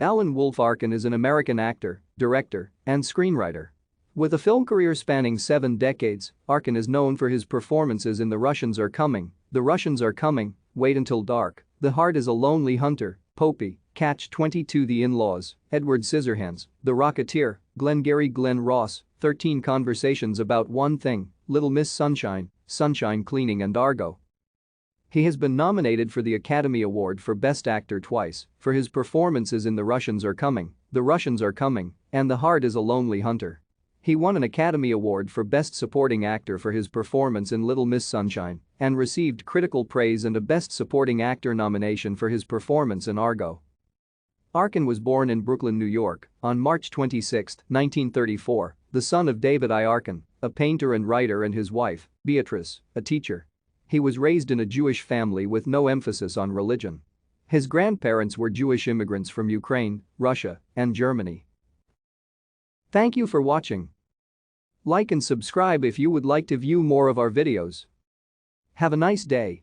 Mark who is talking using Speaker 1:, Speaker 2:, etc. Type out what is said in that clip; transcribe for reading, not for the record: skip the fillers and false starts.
Speaker 1: Wolf Arkin is an American actor, director, and screenwriter. With a film career spanning 7 decades, Arkin is known for his performances in The Russians Are Coming, The Russians Are Coming, Wait Until Dark, The Heart is a Lonely Hunter, Popi, Catch-22 The In-Laws, Edward Scissorhands, The Rocketeer, Glengarry Glen Ross, 13 Conversations About One Thing, Little Miss Sunshine, Cleaning and Argo. He has been nominated for the Academy Award for Best Actor twice for his performances in The Russians Are Coming, The Russians Are Coming, and The Heart is a Lonely Hunter. He won an Academy Award for Best Supporting Actor for his performance in Little Miss Sunshine and received critical praise and a Best Supporting Actor nomination for his performance in Argo. Arkin was born in Brooklyn, New York, on March 26, 1934, the son of David I. Arkin, a painter and writer, and his wife, Beatrice, a teacher. He was raised in a Jewish family with no emphasis on religion. His grandparents were Jewish immigrants from Ukraine, Russia, and Germany. Thank you for watching. Like and subscribe if you would like to view more of our videos. Have a nice day.